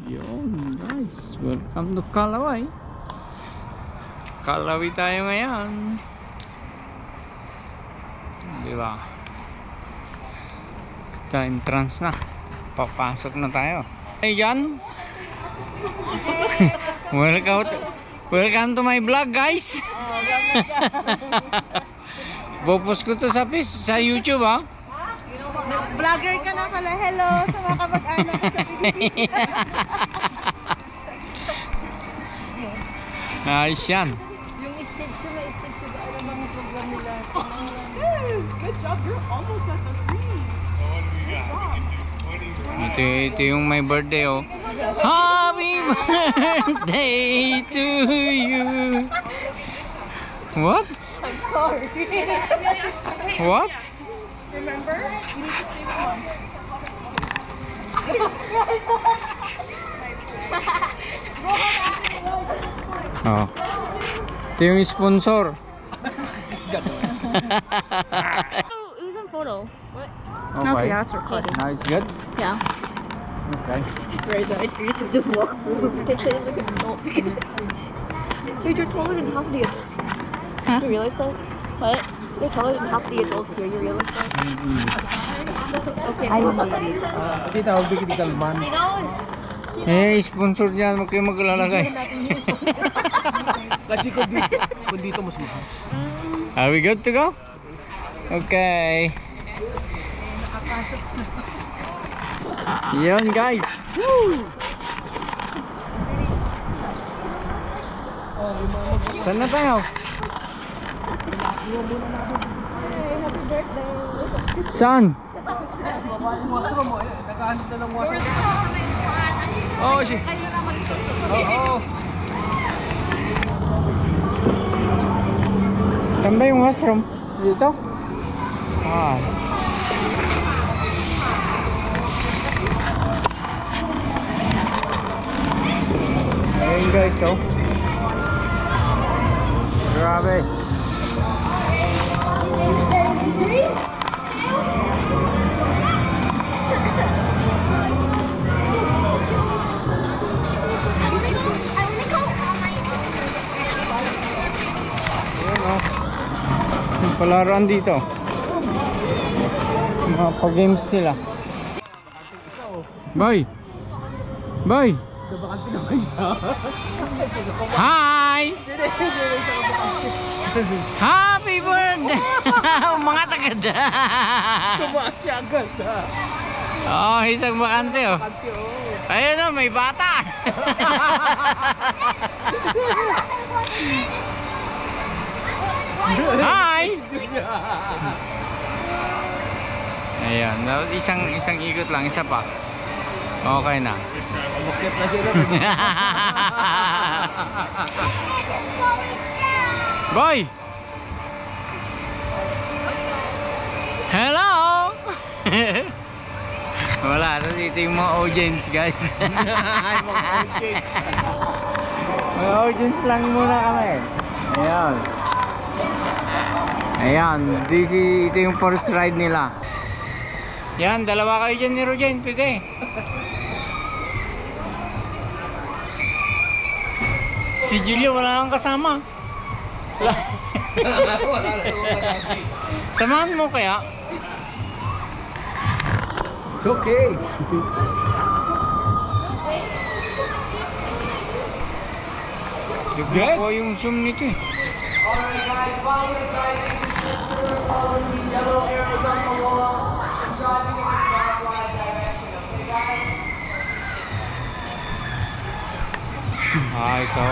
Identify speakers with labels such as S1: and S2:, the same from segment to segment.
S1: Yun guys, welcome to Calaway. Calaway tayo ngayon. Diba? Ito entrance na. Papasok na tayo. Ayan. Welcome to my vlog guys. Bopos ko to sa YouTube ha.
S2: Vlogger ka na pala. Hello sa mga kamag-anak sa Pilipinas.
S1: Nice yan.
S2: Yung stage yun, ano mga program nila. Yes! Good job! You're almost at the tree.
S1: Ito yung my birthday oh. Happy birthday to you. What?
S2: I'm sorry.
S1: What?
S2: Remember? You need to stay calm.
S1: Oh. Ito yung sponsor.
S2: It was in photo. What?
S1: Okay.
S2: That's recorded.
S1: Now it's good?
S2: Yeah.
S1: Okay.
S2: Right, I agreed to just walk through because I look at adult. Dude, you're taller than half the adults here. Huh? You realize that? What? You're taller than half the adults here. You realize that? Okay. I don't believe it.
S3: Hindi tawag bigyan di kalman.
S2: I know.
S1: Eh, sponsor dyan. Huwag kayong mag-alala guys.
S3: Kasi kung dito mas mahal.
S1: Are we good to go? Okay. Yan guys. Woo! Saan na tayo?
S2: Happy birthday.
S1: Saan?
S3: Nakahanap na lang washroom. Oh, si. Oo.
S1: Saan ba yung washroom? Dito? Ah. Ayun guys, oh. Grabe. Ayun, oh. Yung palaruan dito. Mga pa-games sila. Boy! Boy!
S3: Nabakante na kayo sa.
S1: Hi! Happy birthday! Mga tagada!
S3: Tumasya agad ha.
S1: Oh, isang bakante oh.
S3: Bakante oh.
S1: Ayun oh, may bata! Hi! Ayan, isang ikot lang, isa pa. Okay na.
S3: Bukit na sila.
S1: Boy! Hello! Wala, ito yung mga audience guys. Mga audience lang muna kami. Ayan. Ayan, ito yung first ride nila. Yan, dalawa kayo dyan ni Rojen, pwede. Si Julio wala kang kasama. Samahan mo kaya?
S3: It's okay.
S1: Good? Ako yung zoom nito eh.
S3: Alright guys, while we're signing, follow the yellow arrows on the wall and driving in the clockwise direction. Okay guys?
S1: Ah, ito.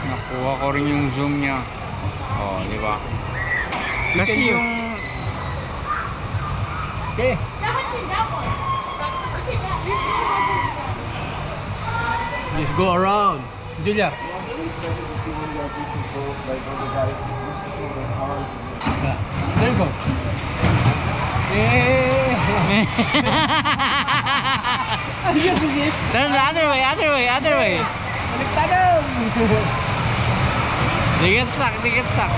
S1: Nakuha ko rin yung zoom niya. Oh, di ba? Kasi yung...
S3: Okay. Just go around. Julia. There you go.
S1: Turn the other way, other way, other way.
S3: Baliktadam.
S1: They get stuck, they get stuck.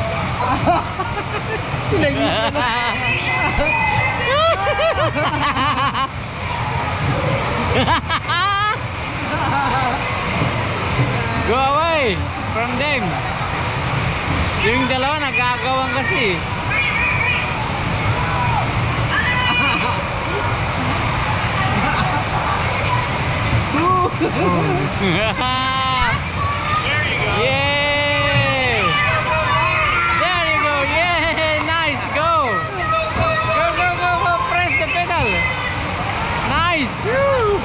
S1: Go away from them. Yung dalawa nagkakawang kasi. Yay! There you go. Yay! Nice. Go. Go, go, go, go. Press the pedal. Nice. Woo!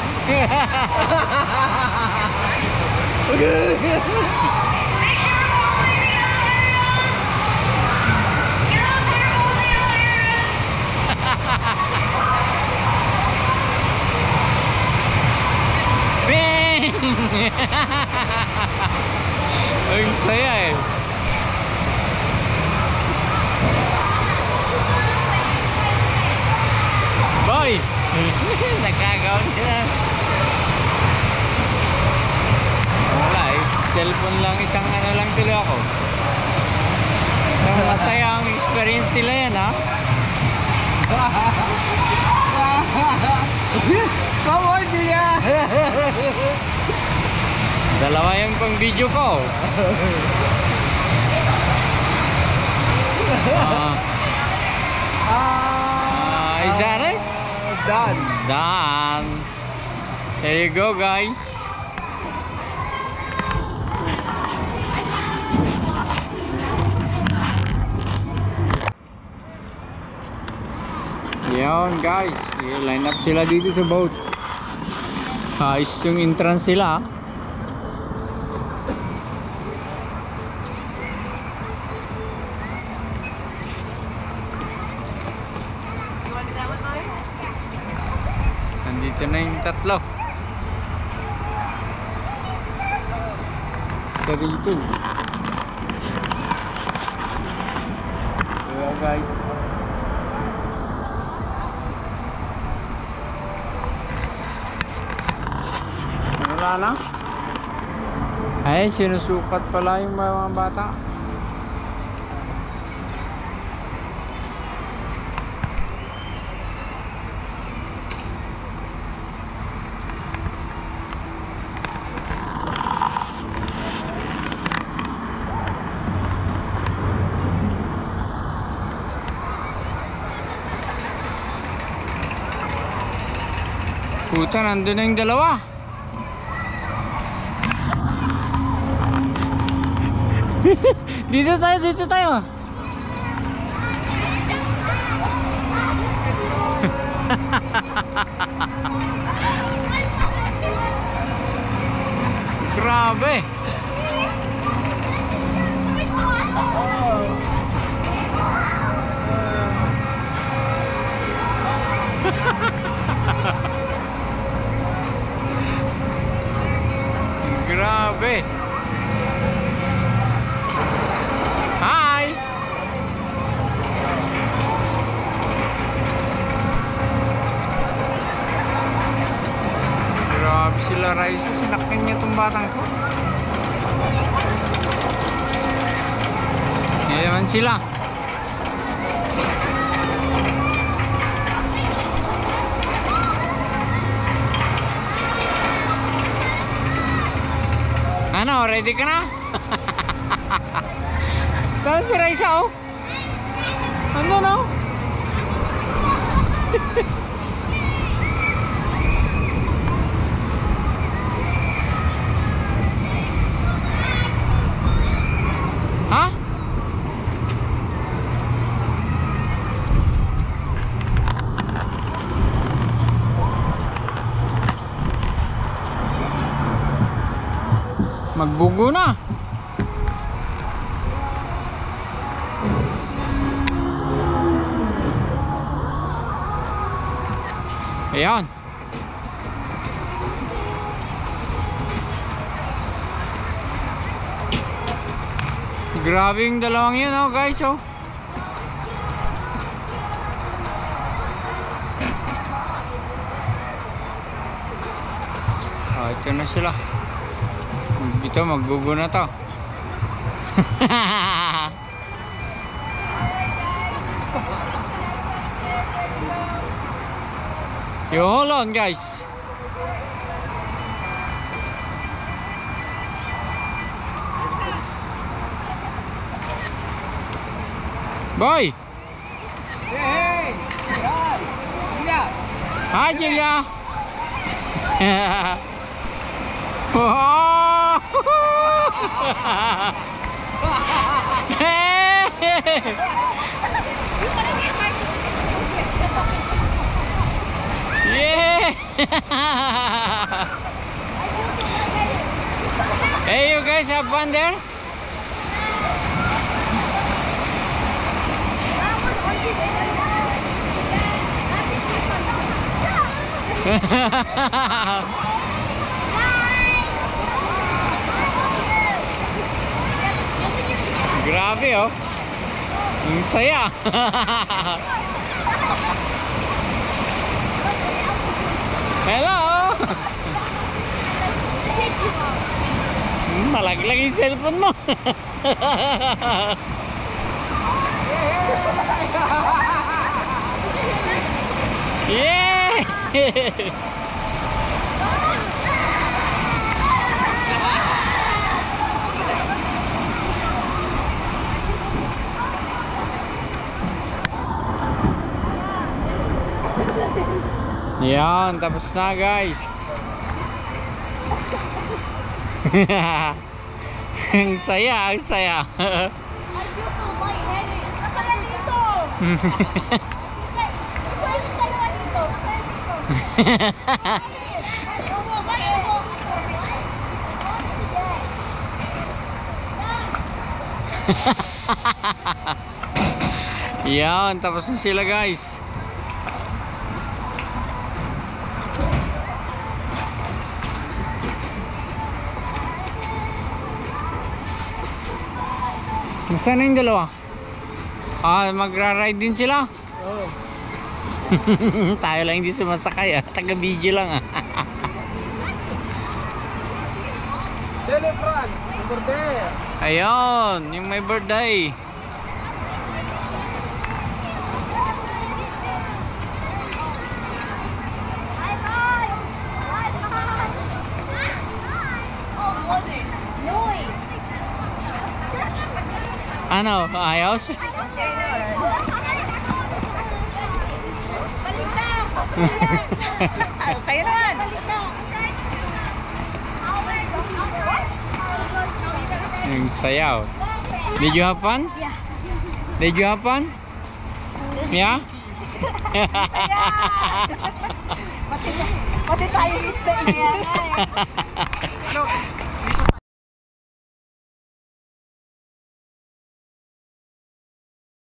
S1: Bing! Ang saya eh. Boy! Nagkagaon sila. Wala eh. Cellphone lang, isang ano lang tuloy ako. So, masaya ang experience nila yan ha.
S3: Come on, Gia!
S1: Dalawa yung pang video ko. Is that it?
S3: Done.
S1: Done. There you go, guys. Yan, guys. Line up sila dito sa boat. Ayos yung entrance sila. Nandito na yung tatlo. Dito. Hello, guys. Wala na? Ay, sinusukat pala yung mga bata. Puta, nandun na yung dalawa. Dito tayo. Grabe. Grabe. Hi. Grabe sila, Raisa. Sinakyan niya itong batang to. Yaman sila. Ano, ready ka na? Tara si Raisa, oh. Ano na? Ha? Magbugo na. Ayan. Grabe yung dalawang yun, oh guys, oh. Ito na sila. Ito, maggugo na to. Yo, hold on, guys. Boy!
S3: Hey! Hi! Yeah!
S1: Hi, Julia! Oh! Yeah! Hey, you guys have fun there? Grabe oh. Ang saya. Hello. Malaglag yung cellphone mo. Yeah. Yan, tapos na guys. Ang saya, ang saya.
S2: I feel so lightheaded. Kaya dito. Kaya dalawa dito. Kaya dito.
S1: Yan, tapos na sila guys. Nasaan na yung dalawa? Ah, magra-ride din sila?
S3: Oh.
S1: Tayo lang hindi sumasakay ah. Taga-video lang ah.
S3: Celebrant! Birthday!
S1: Ayun, yung may birthday. Ano? Ayos?
S2: Kayo naman.
S1: Yung sayaw. Did you have fun?
S2: Yeah.
S1: Did you have fun? Yeah?
S2: Pati tayo sa stage.